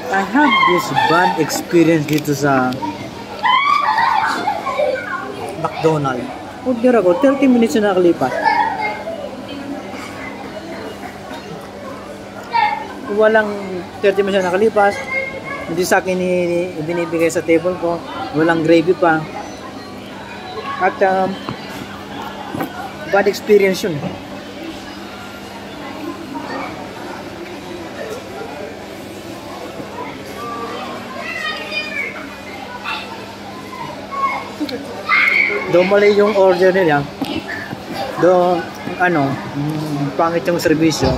I have this bad experience dito sa McDonald's. Order ako, 30 minutes na nakalipas. Walang 30 minutes na nakalipas. Hindi sa akin ibinibigay sa table ko. Walang gravy pa. At bad experience yun. Doon mali yung order nila. Doon, pangit yung servisyo.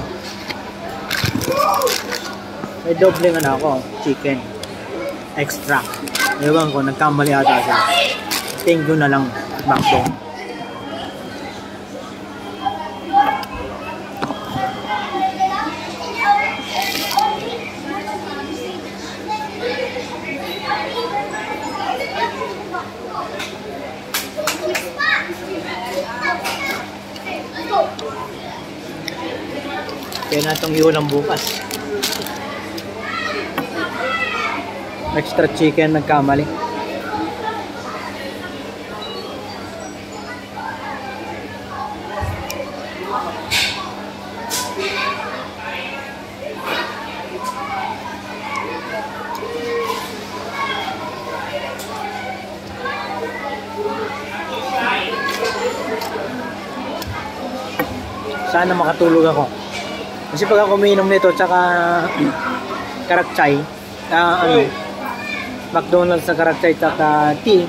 May doble nga ako, chicken. Extra. Ewan ko, nagkamali ata siya. Thank you na lang, McDo. Kaya na itong iulam bukas. Extra chicken, nagkamali. Sana makatulog ako. Kasi pag ako umiinom nito tsaka karakchay, McDonald's na karakchay tsaka tea,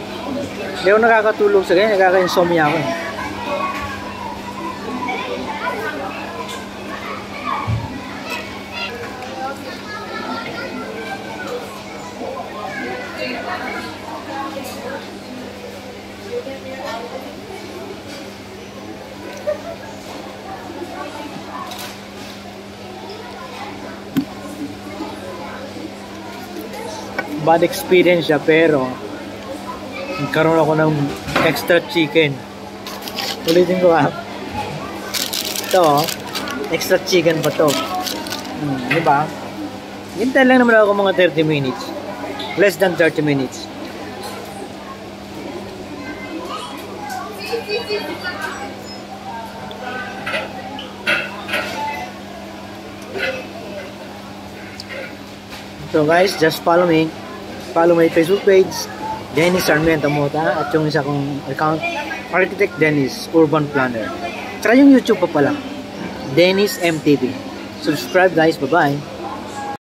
hindi ako nakakatulog sa ganyan, nakaka-insomnia ako. Bad experience siya, pero nagkaroon ako ng extra chicken. Ulitin ko ito, extra chicken pa to. Diba? Hintay lang naman ako mga 30 minutes. Less than 30 minutes. So guys, just follow me. Follow my Facebook page, Dennis Sarmiento Mota, at yung isa kong account, Architect Dennis, Urban Planner. Tsaka yung YouTube pa pala, Dennis MTV. Subscribe guys, bye-bye.